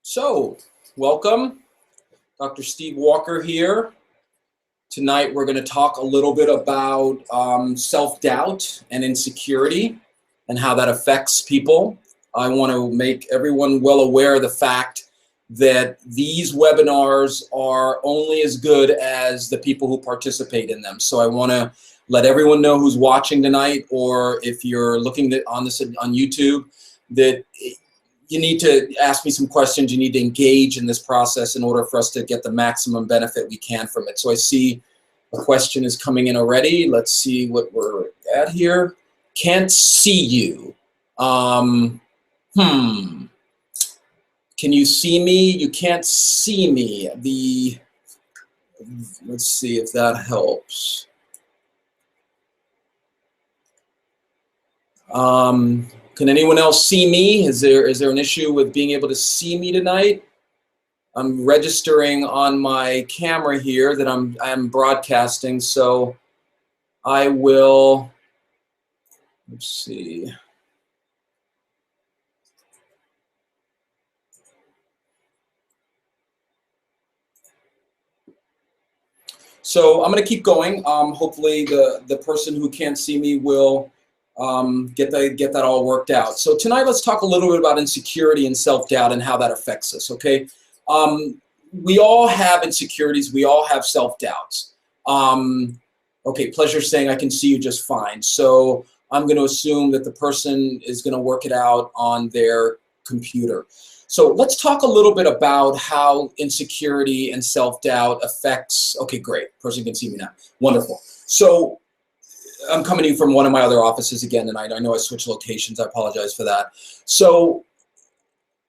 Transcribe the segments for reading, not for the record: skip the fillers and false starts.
So, welcome. Dr. Steve Walker here. Tonight we're going to talk a little bit about self-doubt and insecurity and how that affects people. I want to make everyone well aware of the fact that these webinars are only as good as the people who participate in them. So I want to let everyone know who's watching tonight, or if you're looking on this on YouTube, that you need to ask me some questions. You need to engage in this process in order for us to get the maximum benefit we can from it. So I see a question is coming in already. Let's see what we're at here. Can't see you. Can you see me? You can't see me. Let's see if that helps. Can anyone else see me? Is there an issue with being able to see me tonight? I'm registering on my camera here that I'm broadcasting, so I will, let's see. So I'm going to keep going. Hopefully the person who can't see me will get that all worked out. So tonight let's talk a little bit about insecurity and self-doubt and how that affects us, okay? We all have insecurities. We all have self-doubts. Okay, pleasure saying I can see you just fine. So I'm going to assume that the person is going to work it out on their computer. So let's talk a little bit about how insecurity and self-doubt affects, okay, great, person can see me now, wonderful. So I'm coming to you from one of my other offices again tonight. I know I switched locations, I apologize for that. So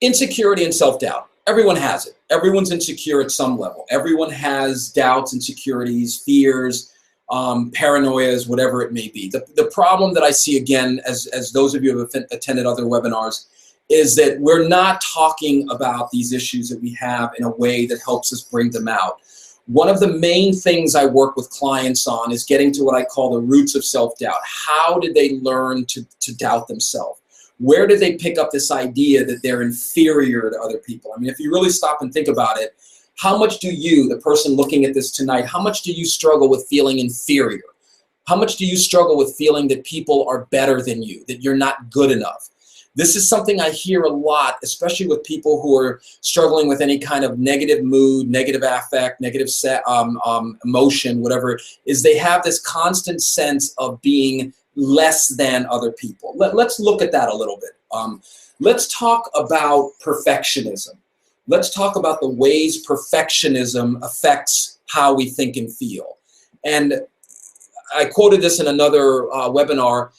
insecurity and self-doubt, everyone has it. Everyone's insecure at some level. Everyone has doubts, insecurities, fears, paranoias, whatever it may be. The problem that I see again, as those of you who have attended other webinars, is that we're not talking about these issues that we have in a way that helps us bring them out. One of the main things I work with clients on is getting to what I call the roots of self-doubt. How did they learn to doubt themselves? Where did they pick up this idea that they're inferior to other people? I mean, if you really stop and think about it, how much do you, the person looking at this tonight, how much do you struggle with feeling inferior? How much do you struggle with feeling that people are better than you, that you're not good enough? This is something I hear a lot, especially with people who are struggling with any kind of negative mood, negative affect, negative emotion, whatever, is they have this constant sense of being less than other people. Let's look at that a little bit. Let's talk about perfectionism. Let's talk about the ways perfectionism affects how we think and feel. And I quoted this in another webinar.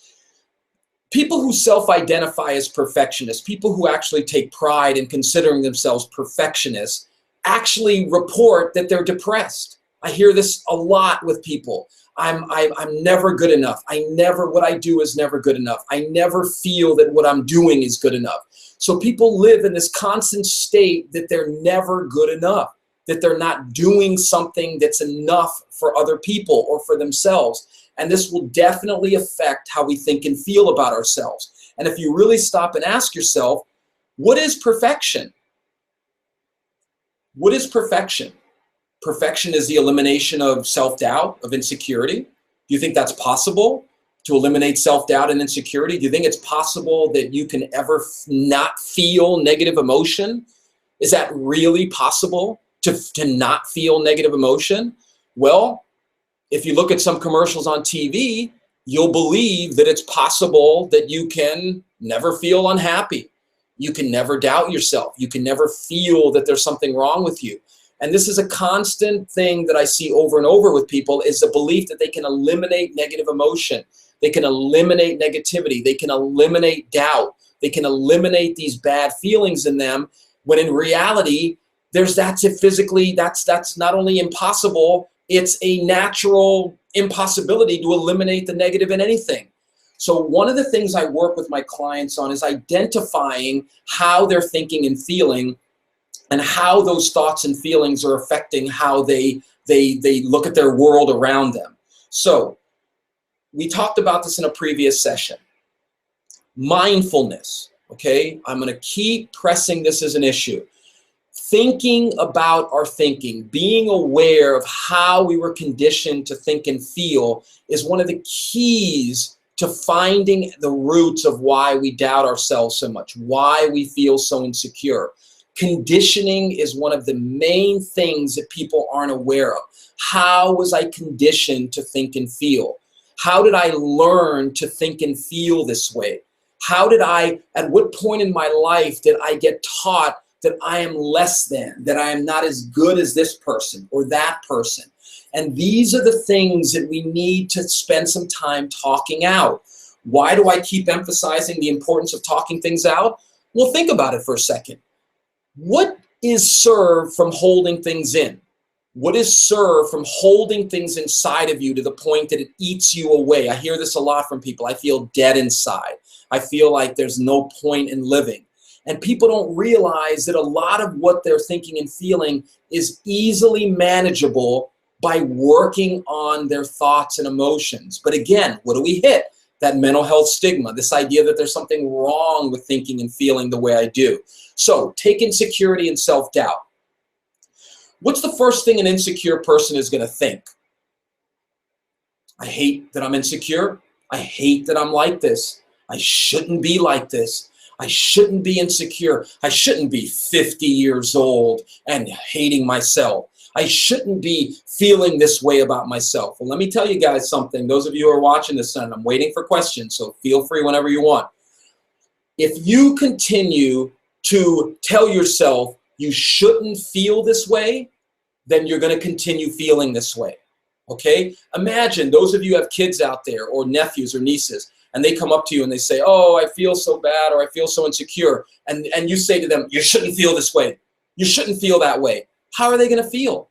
People who self-identify as perfectionists, people who actually take pride in considering themselves perfectionists, actually report that they're depressed. I hear this a lot with people. I'm never good enough. What I do is never good enough. I never feel that what I'm doing is good enough. So people live in this constant state that they're never good enough, that they're not doing something that's enough for other people or for themselves. And this will definitely affect how we think and feel about ourselves. And if you really stop and ask yourself, what is perfection? What is perfection? Perfection is the elimination of self-doubt, of insecurity. Do you think that's possible, to eliminate self-doubt and insecurity? Do you think it's possible that you can ever not feel negative emotion? Is that really possible, to not feel negative emotion? Well, if you look at some commercials on TV, you'll believe that it's possible that you can never feel unhappy. You can never doubt yourself. You can never feel that there's something wrong with you. And this is a constant thing that I see over and over with people, is the belief that they can eliminate negative emotion. They can eliminate negativity. They can eliminate doubt. They can eliminate these bad feelings in them, when in reality, that's not only impossible, it's a natural impossibility to eliminate the negative in anything. So one of the things I work with my clients on is identifying how they're thinking and feeling, and how those thoughts and feelings are affecting how they look at their world around them. So we talked about this in a previous session. Mindfulness, okay? I'm going to keep pressing this as an issue. thinking about our thinking, being aware of how we were conditioned to think and feel is one of the keys to finding the roots of why we doubt ourselves so much, why we feel so insecure. Conditioning is one of the main things that people aren't aware of. How was I conditioned to think and feel? How did I learn to think and feel this way? At what point in my life did I get taught that I am less than, that I am not as good as this person or that person? And these are the things that we need to spend some time talking out. Why do I keep emphasizing the importance of talking things out? Well, think about it for a second. What is served from holding things in? What is served from holding things inside of you to the point that it eats you away? I hear this a lot from people. I feel dead inside. I feel like there's no point in living. And people don't realize that a lot of what they're thinking and feeling is easily manageable by working on their thoughts and emotions. But again, what do we hit? That mental health stigma, this idea that there's something wrong with thinking and feeling the way I do. So take insecurity and self-doubt. What's the first thing an insecure person is going to think? I hate that I'm insecure. I hate that I'm like this. I shouldn't be like this. I shouldn't be insecure. I shouldn't be 50 years old and hating myself. I shouldn't be feeling this way about myself. Well, let me tell you guys something. Those of you who are watching this, and I'm waiting for questions, so feel free whenever you want. If you continue to tell yourself you shouldn't feel this way, then you're going to continue feeling this way. Okay? Imagine those of you who have kids out there or nephews or nieces, and they come up to you and they say, oh, I feel so bad or I feel so insecure. And you say to them, you shouldn't feel this way. You shouldn't feel that way. How are they going to feel?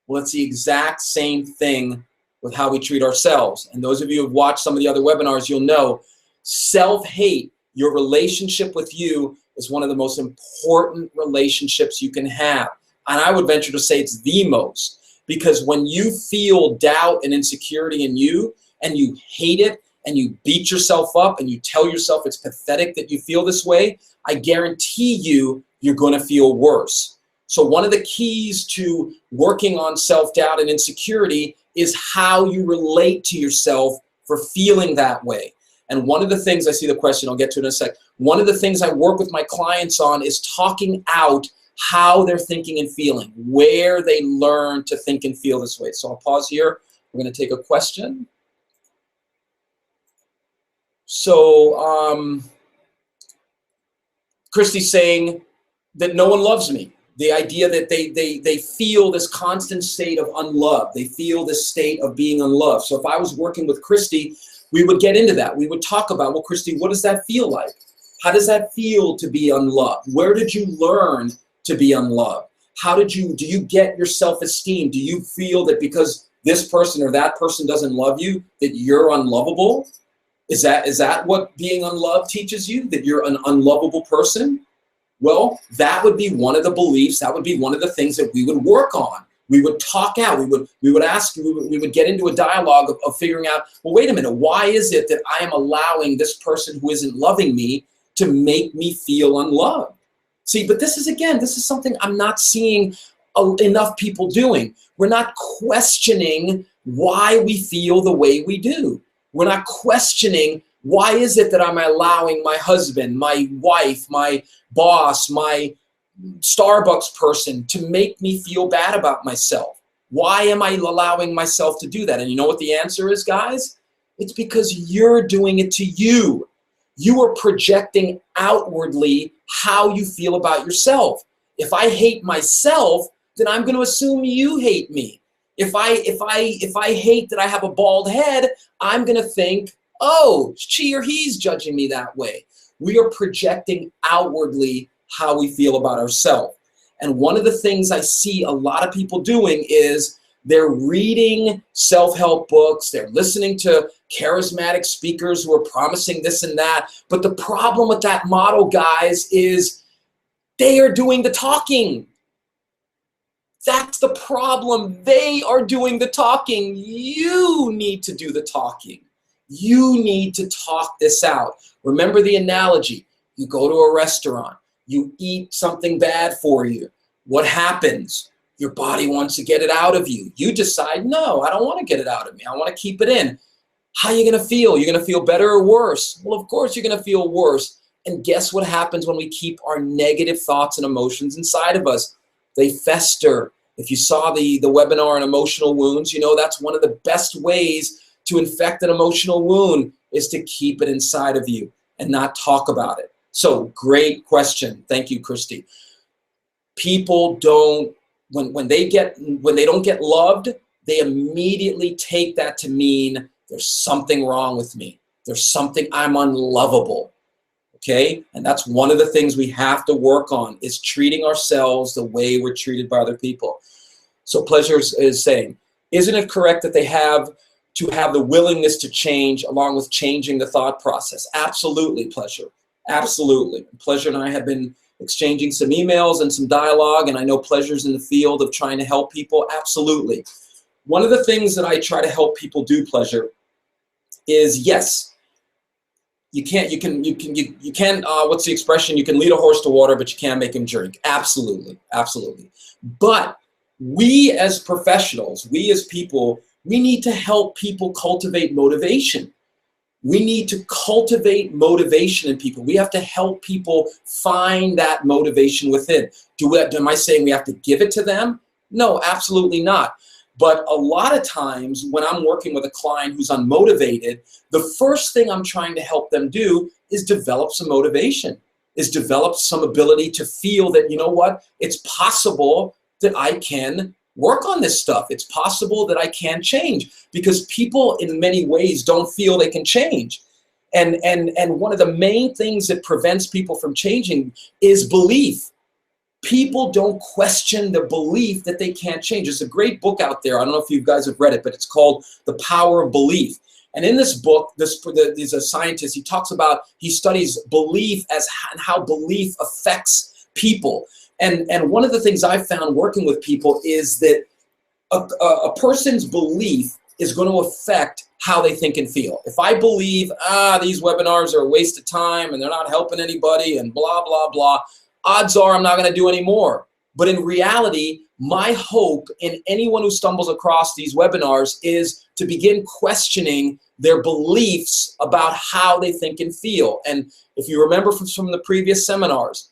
Well, it's the exact same thing with how we treat ourselves. And those of you who have watched some of the other webinars, you'll know self-hate, your relationship with you, is one of the most important relationships you can have. And I would venture to say it's the most, because when you feel doubt and insecurity in you and you hate it and you beat yourself up and you tell yourself it's pathetic that you feel this way, I guarantee you're going to feel worse. So one of the keys to working on self-doubt and insecurity is how you relate to yourself for feeling that way. And one of the things, I see the question, I'll get to it in a sec. One of the things I work with my clients on is talking out how they're thinking and feeling, where they learn to think and feel this way. So I'll pause here. We're going to take a question. So Christy's saying that no one loves me. The idea that they feel this constant state of unloved. They feel this state of being unloved. So if I was working with Christy, we would get into that. We would talk about, well, Christy, what does that feel like? How does that feel to be unloved? Where did you learn to be unloved? Do you get your self-esteem? Do you feel that because this person or that person doesn't love you, that you're unlovable? Is that what being unloved teaches you, that you're an unlovable person? Well, that would be one of the beliefs. That would be one of the things that we would work on. We would talk out. We would get into a dialogue of figuring out, well, wait a minute, why is it that I am allowing this person who isn't loving me to make me feel unloved? See, but this is something I'm not seeing enough people doing. We're not questioning why we feel the way we do. We're not questioning, why is it that I'm allowing my husband, my wife, my boss, my Starbucks person to make me feel bad about myself? Why am I allowing myself to do that? And you know what the answer is, guys? It's because you're doing it to you. You are projecting outwardly how you feel about yourself. If I hate myself, then I'm going to assume you hate me. If I hate that I have a bald head, I'm going to think, oh, she or he's judging me that way. We are projecting outwardly how we feel about ourselves. And one of the things I see a lot of people doing is they're reading self-help books, they're listening to charismatic speakers who are promising this and that. But the problem with that model, guys, is they are doing the talking. That's the problem. They are doing the talking. You need to do the talking. You need to talk this out. Remember the analogy. You go to a restaurant. You eat something bad for you. What happens? Your body wants to get it out of you. You decide, no, I don't want to get it out of me. I want to keep it in. How are you going to feel? You're going to feel better or worse? Well, of course you're going to feel worse. And guess what happens when we keep our negative thoughts and emotions inside of us? They fester. If you saw the webinar on emotional wounds, you know that's one of the best ways to infect an emotional wound is to keep it inside of you and not talk about it. So great question. Thank you, Christy. People don't, when they don't get loved, they immediately take that to mean there's something wrong with me. There's something, I'm unlovable. Okay? And that's one of the things we have to work on is treating ourselves the way we're treated by other people. So Pleasure is saying, isn't it correct that they have to have the willingness to change along with changing the thought process? Absolutely, Pleasure. Absolutely. Pleasure and I have been exchanging some emails and some dialogue, and I know Pleasure's in the field of trying to help people. Absolutely. One of the things that I try to help people do, Pleasure, is yes, you can't, what's the expression? You can lead a horse to water, but you can't make him drink. Absolutely, absolutely. But we as professionals, we as people, we need to help people cultivate motivation. We need to cultivate motivation in people. We have to help people find that motivation within. Am I saying we have to give it to them? No, absolutely not. But a lot of times when I'm working with a client who's unmotivated, the first thing I'm trying to help them do is develop some motivation, is develop some ability to feel that, you know what, it's possible that I can work on this stuff. It's possible that I can change, because people in many ways don't feel they can change. And one of the main things that prevents people from changing is belief. People don't question the belief that they can't change. There's a great book out there. I don't know if you guys have read it, but it's called The Power of Belief. And in this book, there's a scientist, he talks about, he studies belief and how belief affects people. And one of the things I've found working with people is that a person's belief is going to affect how they think and feel. If I believe, these webinars are a waste of time and they're not helping anybody and blah, blah, blah, odds are I'm not going to do any more. But in reality, my hope in anyone who stumbles across these webinars is to begin questioning their beliefs about how they think and feel. And if you remember from the previous seminars,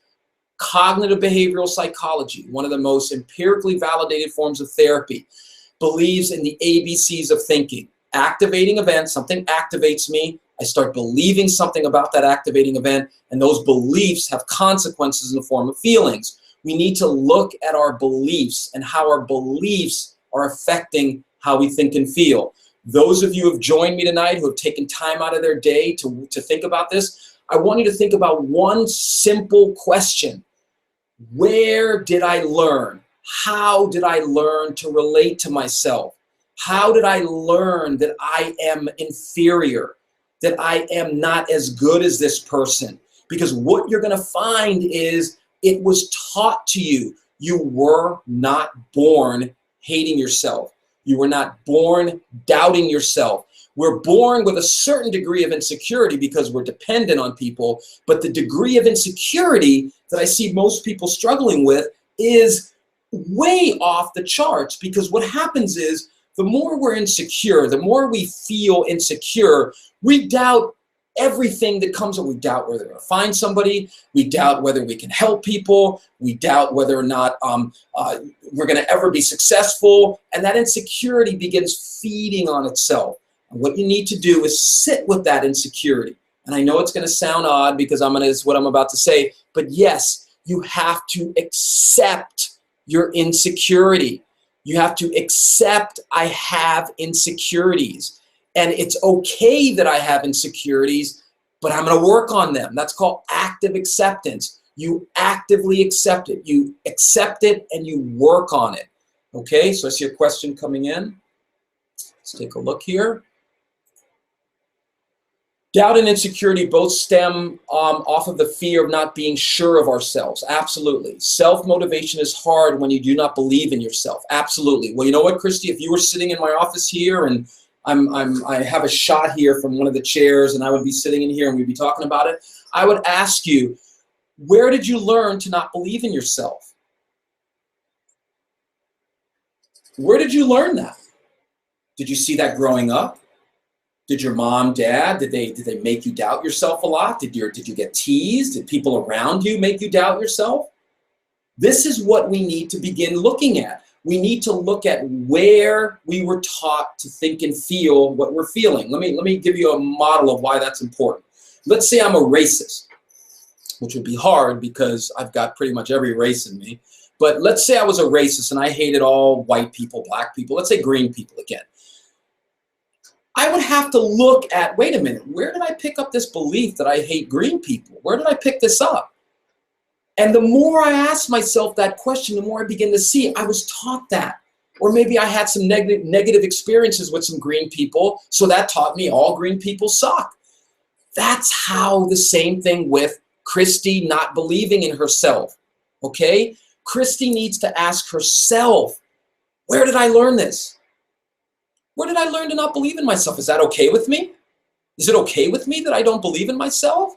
cognitive behavioral psychology, one of the most empirically validated forms of therapy, believes in the ABCs of thinking. Activating event, something activates me, I start believing something about that activating event, and those beliefs have consequences in the form of feelings. We need to look at our beliefs and how our beliefs are affecting how we think and feel. Those of you who have joined me tonight who have taken time out of their day to think about this, I want you to think about one simple question. Where did I learn? How did I learn to relate to myself? How did I learn that I am inferior, that I am not as good as this person? Because what you're going to find is it was taught to you. You were not born hating yourself. You were not born doubting yourself. We're born with a certain degree of insecurity because we're dependent on people, but the degree of insecurity that I see most people struggling with is way off the charts, because what happens is the more we're insecure, the more we feel insecure, we doubt everything that comes up. We doubt whether we're going to find somebody. We doubt whether we can help people. We doubt whether or not we're going to ever be successful. And that insecurity begins feeding on itself. And what you need to do is sit with that insecurity. And I know it's going to sound odd because it's what I'm about to say, but yes, you have to accept your insecurity. You have to accept I have insecurities. And it's okay that I have insecurities, but I'm going to work on them. That's called active acceptance. You actively accept it. You accept it and you work on it. Okay, so I see a question coming in. Let's take a look here. Doubt and insecurity both stem off of the fear of not being sure of ourselves. Absolutely. Self-motivation is hard when you do not believe in yourself. Absolutely. Well, you know what, Christy? If you were sitting in my office here and I have a shot here from one of the chairs and I would be sitting in here and we'd be talking about it, I would ask you, where did you learn to not believe in yourself? Where did you learn that? Did you see that growing up? Did your mom, dad, did they make you doubt yourself a lot? Did you get teased? Did people around you make you doubt yourself? This is what we need to begin looking at. We need to look at where we were taught to think and feel what we're feeling. Let me give you a model of why that's important. Let's say I'm a racist, which would be hard because I've got pretty much every race in me. But let's say I was a racist and I hated all white people, black people, let's say green people again. I would have to look at, wait a minute, where did I pick up this belief that I hate green people? Where did I pick this up? And the more I ask myself that question, the more I begin to see I was taught that. Or maybe I had some negative experiences with some green people, so that taught me all green people suck. That's how the same thing with Christy not believing in herself, okay? Christy needs to ask herself, where did I learn this? Where did I learn to not believe in myself? Is that okay with me? Is it okay with me that I don't believe in myself?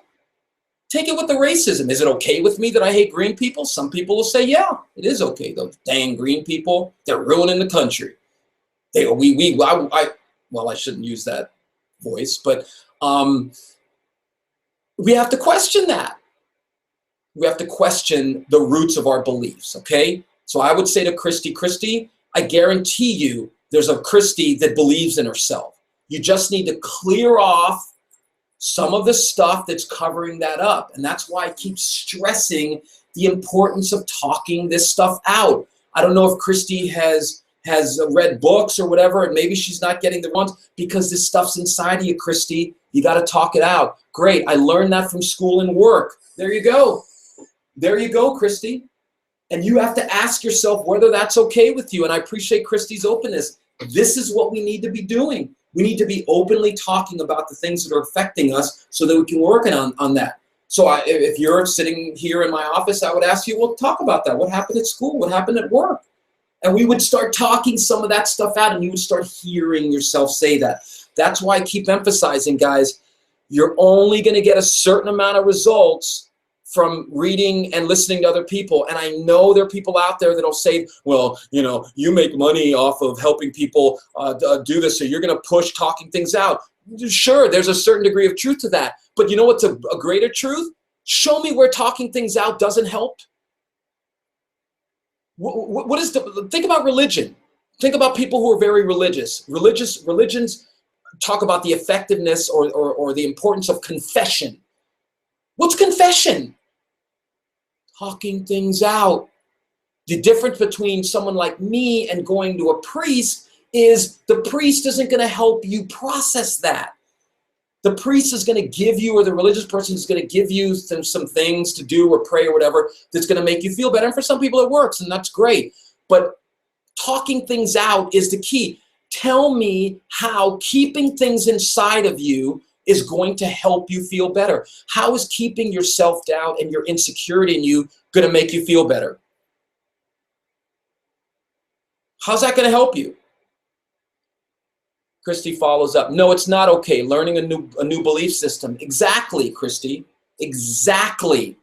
Take it with the racism. Is it okay with me that I hate green people? Some people will say, yeah, it is okay. Those dang green people, they're ruining the country. Well, I shouldn't use that voice, but we have to question that. We have to question the roots of our beliefs, okay? So I would say to Christy, I guarantee you there's a Christy that believes in herself. You just need to clear off some of the stuff that's covering that up. And that's why I keep stressing the importance of talking this stuff out. I don't know if Christy has read books or whatever, and maybe she's not getting the ones because this stuff's inside of you, Christy. You got to talk it out. Great. I learned that from school and work. There you go. There you go, Christy. And you have to ask yourself whether that's okay with you. And I appreciate Christy's openness. This is what we need to be doing. We need to be openly talking about the things that are affecting us so that we can work on that. So if you're sitting here in my office, I would ask you, well, talk about that. What happened at school? What happened at work? And we would start talking some of that stuff out, and you would start hearing yourself say that. That's why I keep emphasizing, guys, you're only going to get a certain amount of results from reading and listening to other people. And I know there are people out there that'll say, well, you make money off of helping people do this, so you're going to push talking things out. Sure, there's a certain degree of truth to that. But you know what's a greater truth? Show me where talking things out doesn't help. Think about religion. Think about people who are very religious. Religions talk about the effectiveness or the importance of confession. What's confession? Talking things out. The difference between someone like me and going to a priest is the priest isn't going to help you process that. The priest is going to give you, or the religious person is going to give you some things to do or pray or whatever that's going to make you feel better. And for some people it works, and that's great. But talking things out is the key. Tell me how keeping things inside of you is going to help you feel better. How is keeping your self-doubt and your insecurity in you going to make you feel better? How's that going to help you? Christy follows up. No, it's not okay. Learning a new belief system. Exactly, Christy. Exactly.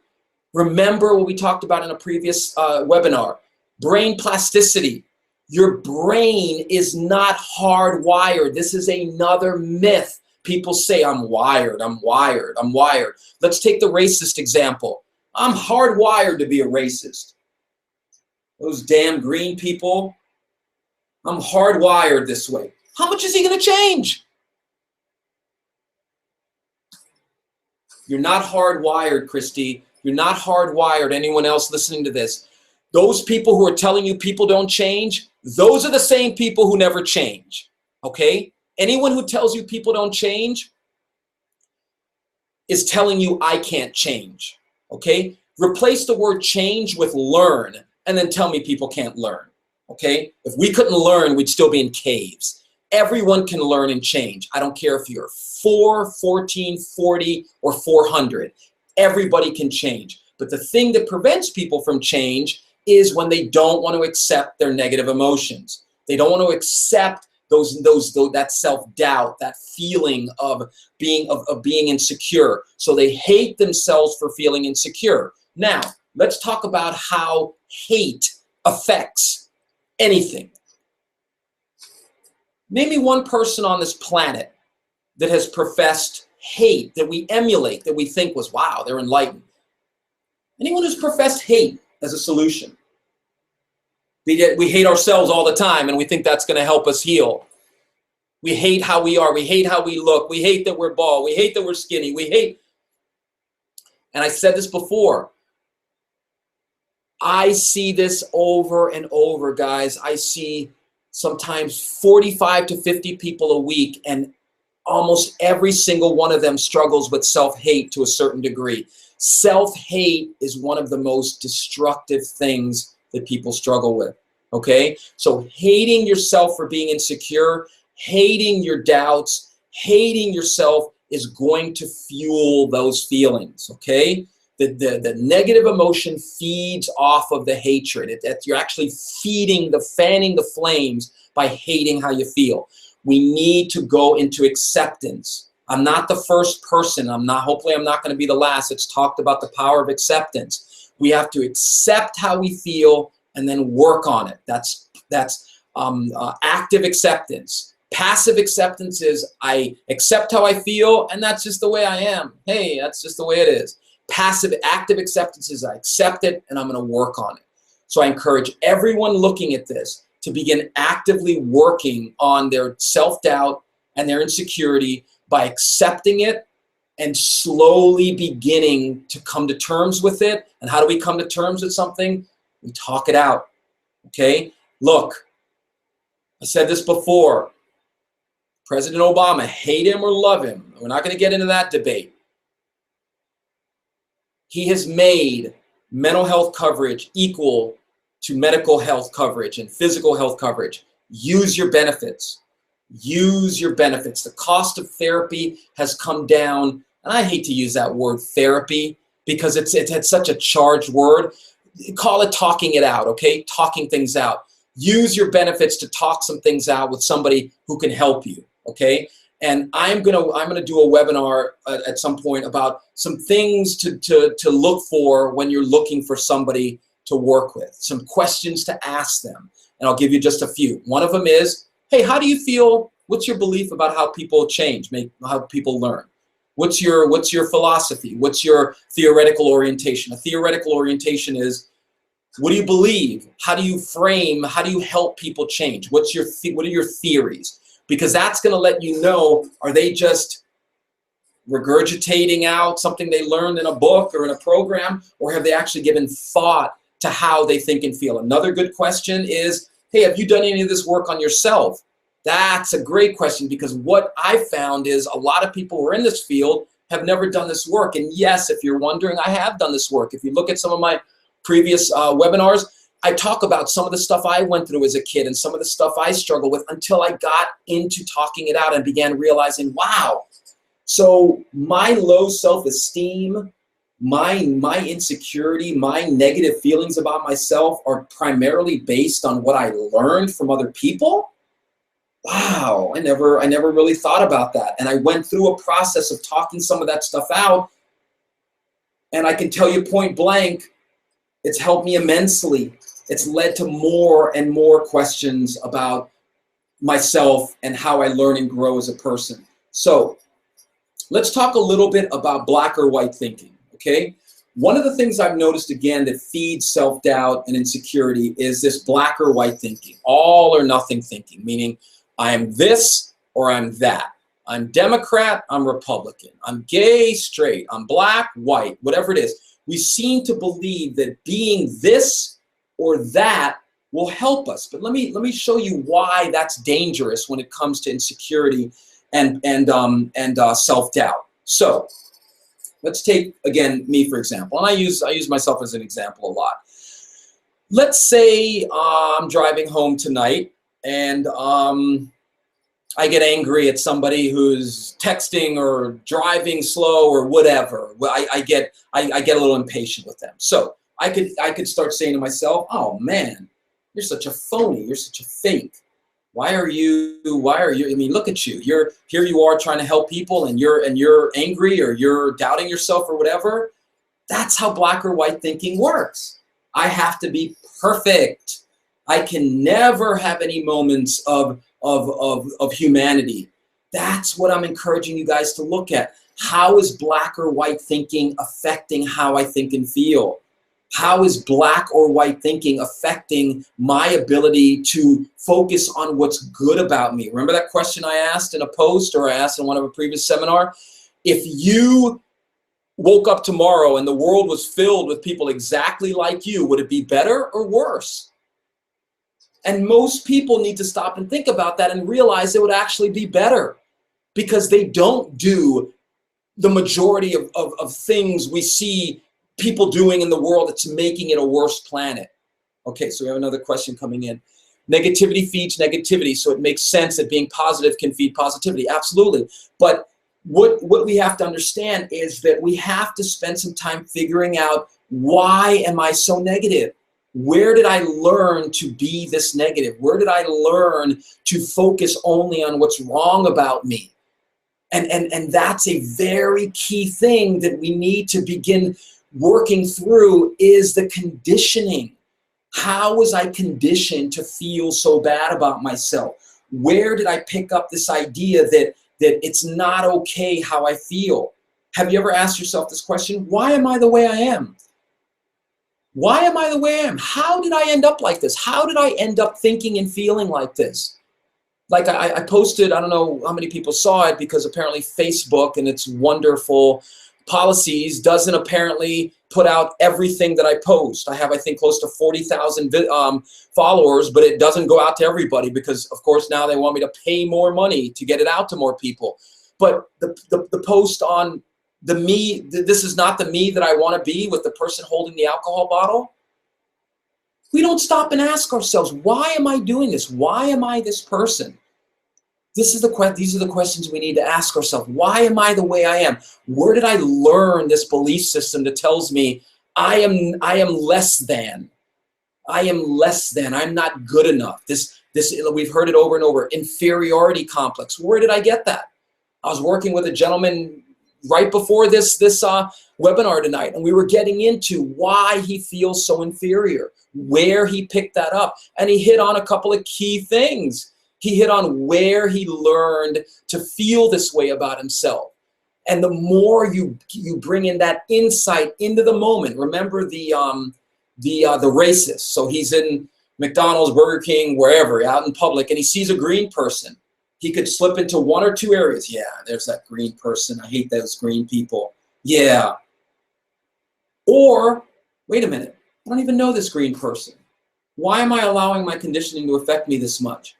Remember what we talked about in a previous webinar. Brain plasticity. Your brain is not hardwired. This is another myth. People say, I'm wired, I'm wired, I'm wired. Let's take the racist example. I'm hardwired to be a racist. Those damn green people, I'm hardwired this way. How much is he going to change? You're not hardwired, Christy. You're not hardwired. Anyone else listening to this? Those people who are telling you people don't change, those are the same people who never change, okay? Anyone who tells you people don't change is telling you I can't change, okay? Replace the word change with learn, and then tell me people can't learn, okay? If we couldn't learn, we'd still be in caves. Everyone can learn and change. I don't care if you're 4, 14, 40, or 400. Everybody can change. But the thing that prevents people from change is when they don't want to accept their negative emotions. They don't want to accept that self-doubt, that feeling of being insecure. So they hate themselves for feeling insecure. Now, let's talk about how hate affects anything. Name me one person on this planet that has professed hate, that we emulate, that we think was, wow, they're enlightened. Anyone who's professed hate as a solution. We hate ourselves all the time, and we think that's going to help us heal. We hate how we are. We hate how we look. We hate that we're bald. We hate that we're skinny. We hate, and I said this before, I see this over and over, guys. I see sometimes 45 to 50 people a week, and almost every single one of them struggles with self-hate to a certain degree. Self-hate is one of the most destructive things that people struggle with, okay? So hating yourself for being insecure, hating your doubts, hating yourself is going to fuel those feelings, okay? The negative emotion feeds off of the hatred. You're actually fanning the flames by hating how you feel. We need to go into acceptance. I'm not the first person. Hopefully I'm not going to be the last. It's talked about the power of acceptance. We have to accept how we feel and then work on it. That's active acceptance. Passive acceptance is I accept how I feel and that's just the way I am. Hey, that's just the way it is. Active acceptance is I accept it and I'm going to work on it. So I encourage everyone looking at this to begin actively working on their self-doubt and their insecurity by accepting it and slowly beginning to come to terms with it. And how do we come to terms with something? We talk it out, okay? Look, I said this before. President Obama, hate him or love him. We're not going to get into that debate. He has made mental health coverage equal to medical health coverage and physical health coverage. Use your benefits. Use your benefits. The cost of therapy has come down, and I hate to use that word therapy because it's such a charged word. Call it talking it out, okay? Talking things out. Use your benefits to talk some things out with somebody who can help you, okay? And I'm gonna do a webinar at some point about some things to look for when you're looking for somebody to work with, some questions to ask them. And I'll give you just a few. One of them is, hey, how do you feel? What's your belief about how people change, how people learn? What's your philosophy? What's your theoretical orientation? A theoretical orientation is, what do you believe? How do you frame? How do you help people change? What are your theories? Because that's going to let you know, are they just regurgitating out something they learned in a book or in a program, or have they actually given thought to how they think and feel? Another good question is, hey, have you done any of this work on yourself? That's a great question, because what I found is a lot of people who are in this field have never done this work. And yes, if you're wondering, I have done this work. If you look at some of my previous webinars, I talk about some of the stuff I went through as a kid and some of the stuff I struggled with until I got into talking it out and began realizing, wow, so my low self-esteem, my insecurity, my negative feelings about myself are primarily based on what I learned from other people? Wow, I never really thought about that. And I went through a process of talking some of that stuff out, and I can tell you point blank, it's helped me immensely. It's led to more and more questions about myself and how I learn and grow as a person. So let's talk a little bit about black or white thinking, okay? One of the things I've noticed, again, that feeds self-doubt and insecurity is this black or white thinking, all or nothing thinking, meaning I'm this or I'm that. I'm Democrat, I'm Republican. I'm gay, straight. I'm black, white, whatever it is. We seem to believe that being this or that will help us. But let me show you why that's dangerous when it comes to insecurity and self-doubt. So let's take, again, me for example. And I use myself as an example a lot. Let's say I'm driving home tonight and I get angry at somebody who's texting or driving slow or whatever. I get a little impatient with them. So I could start saying to myself, oh man, you're such a phony, you're such a fake. Why are you, I mean, look at you. Here you are trying to help people and you're angry or you're doubting yourself or whatever. That's how black or white thinking works. I have to be perfect. I can never have any moments of of humanity. That's what I'm encouraging you guys to look at. How is black or white thinking affecting how I think and feel? How is black or white thinking affecting my ability to focus on what's good about me? Remember that question I asked in a post, or I asked in one of a previous seminar? If you woke up tomorrow and the world was filled with people exactly like you, would it be better or worse? And most people need to stop and think about that and realize it would actually be better, because they don't do the majority of things we see people doing in the world that's making it a worse planet. Okay, so we have another question coming in. Negativity feeds negativity, so it makes sense that being positive can feed positivity. Absolutely. But what we have to understand is that we have to spend some time figuring out, why am I so negative? Where did I learn to be this negative? Where did I learn to focus only on what's wrong about me? And that's a very key thing that we need to begin working through, is the conditioning. How was I conditioned to feel so bad about myself? Where did I pick up this idea that it's not okay how I feel? Have you ever asked yourself this question? Why am I the way I am? Why am I the way I am? How did I end up like this? How did I end up thinking and feeling like this? Like I posted, I don't know how many people saw it, because apparently Facebook and its wonderful policies doesn't apparently put out everything that I post. I have, I think, close to 40,000 followers, but it doesn't go out to everybody, because of course now they want me to pay more money to get it out to more people. But the post on the me, this is not the me that I want to be, with the person holding the alcohol bottle. We don't stop and ask ourselves, why am I doing this? Why am I this person? These are the questions we need to ask ourselves. Why am I the way I am? Where did I learn this belief system that tells me I am less than? I am less than. I'm not good enough. This we've heard it over and over. Inferiority complex. Where did I get that? I was working with a gentleman right before this webinar tonight, and we were getting into why he feels so inferior, where he picked that up, and he hit on a couple of key things. He hit on where he learned to feel this way about himself. And the more you bring in that insight into the moment, remember the racist. So he's in McDonald's, Burger King, wherever, out in public, and he sees a green person. He could slip into one or two areas. Yeah, there's that green person. I hate those green people. Yeah. Or, wait a minute, I don't even know this green person. Why am I allowing my conditioning to affect me this much?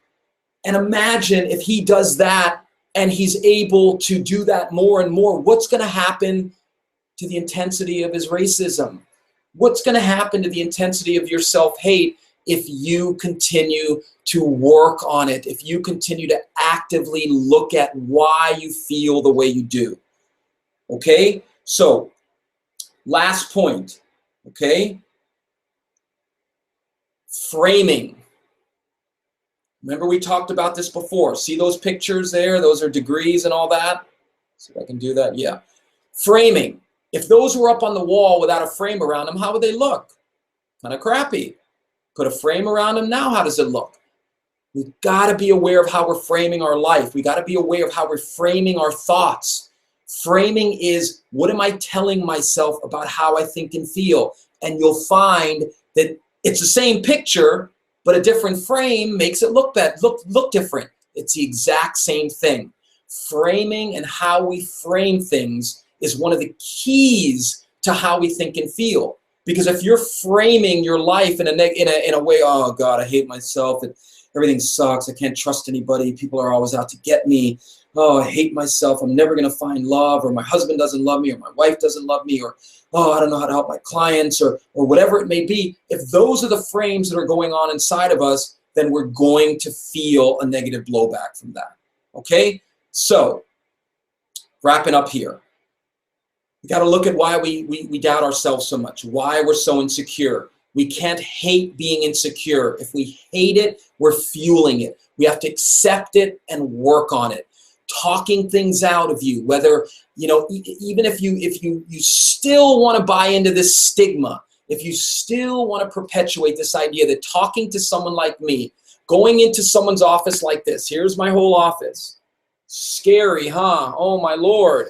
And imagine if he does that and he's able to do that more and more, what's going to happen to the intensity of his racism? What's going to happen to the intensity of your self-hate if you continue to work on it, if you continue to actively look at why you feel the way you do? Okay? So, last point, okay? Framing. Remember, we talked about this before. See those pictures there? Those are degrees and all that. See if I can do that. Yeah. Framing. If those were up on the wall without a frame around them, how would they look? Kind of crappy. Put a frame around them. Now, how does it look? We've got to be aware of how we're framing our life. We got to be aware of how we're framing our thoughts. Framing is, what am I telling myself about how I think and feel? And you'll find that it's the same picture, but a different frame makes it look different. It's the exact same thing. Framing and how we frame things is one of the keys to how we think and feel. Because if you're framing your life in a way, oh God, I hate myself, and everything sucks, I can't trust anybody, people are always out to get me, oh, I hate myself, I'm never gonna find love, or my husband doesn't love me, or my wife doesn't love me, or oh, I don't know how to help my clients, or whatever it may be. If those are the frames that are going on inside of us, then we're going to feel a negative blowback from that. Okay? So, wrapping up here. We got to look at why we doubt ourselves so much, why we're so insecure. We can't hate being insecure. If we hate it, we're fueling it. We have to accept it and work on it. Talking things out of you, whether, even if you still want to buy into this stigma, if you still want to perpetuate this idea that talking to someone like me, Going into someone's office like this. Here's my whole office. Scary, huh? Oh my Lord.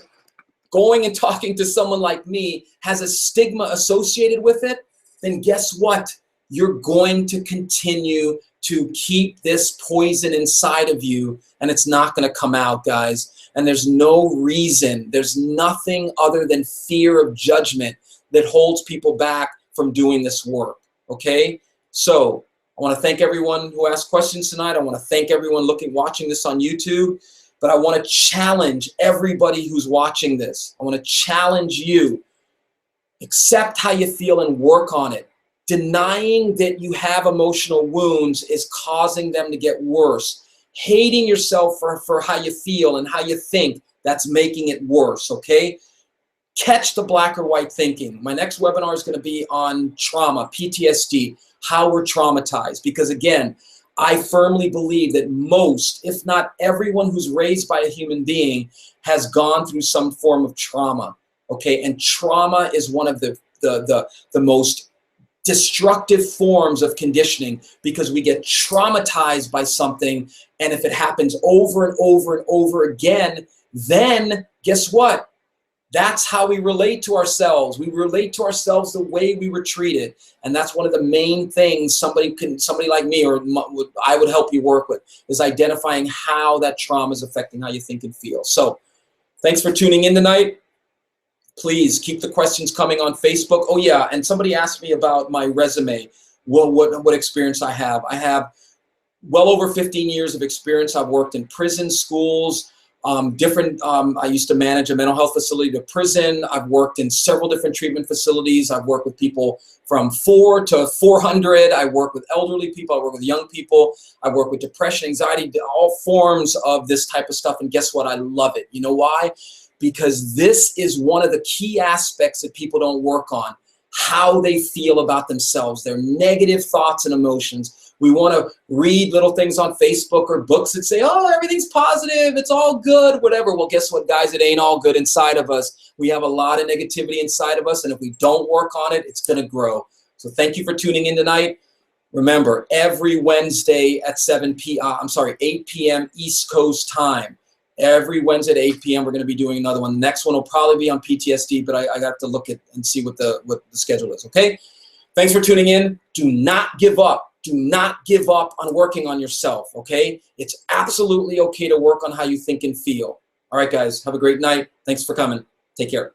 Going and talking to someone like me has a stigma associated with it, then guess what? You're going to continue to keep this poison inside of you, and it's not going to come out, guys. And there's no reason, there's nothing other than fear of judgment that holds people back from doing this work, okay? So I want to thank everyone who asked questions tonight. I want to thank everyone watching this on YouTube. But I want to challenge everybody who's watching this. I want to challenge you. Accept how you feel and work on it. Denying that you have emotional wounds is causing them to get worse. Hating yourself for how you feel and how you think, that's making it worse, okay? Catch the black or white thinking. My next webinar is going to be on trauma, PTSD, how we're traumatized. Because again, I firmly believe that most, if not everyone who's raised by a human being has gone through some form of trauma, okay? And trauma is one of the most destructive forms of conditioning, because we get traumatized by something, and if it happens over and over and over again, then guess what? That's how we relate to ourselves. We relate to ourselves the way we were treated. And that's one of the main things somebody like me or I would help you work with, is identifying how that trauma is affecting how you think and feel. So thanks for tuning in tonight. Please keep the questions coming on Facebook. Oh yeah, and somebody asked me about my resume, what experience I have. I have well over 15 years of experience. I've worked in prison, schools, I used to manage a mental health facility to prison. I've worked in several different treatment facilities. I've worked with people from 4 to 400. I work with elderly people. I work with young people. I work with depression, anxiety, all forms of this type of stuff. And guess what? I love it. You know why? Because this is one of the key aspects that people don't work on, how they feel about themselves, their negative thoughts and emotions. We want to read little things on Facebook or books that say, oh, everything's positive, it's all good, whatever. Well, guess what, guys? It ain't all good inside of us. We have a lot of negativity inside of us, and if we don't work on it, it's going to grow. So thank you for tuning in tonight. Remember, every Wednesday at 8 p.m. East Coast time. Every Wednesday at 8 p.m. we're going to be doing another one. The next one will probably be on PTSD, but I got to look at and see what the schedule is, okay? Thanks for tuning in. Do not give up. Do not give up on working on yourself, okay? It's absolutely okay to work on how you think and feel. All right, guys, have a great night. Thanks for coming. Take care.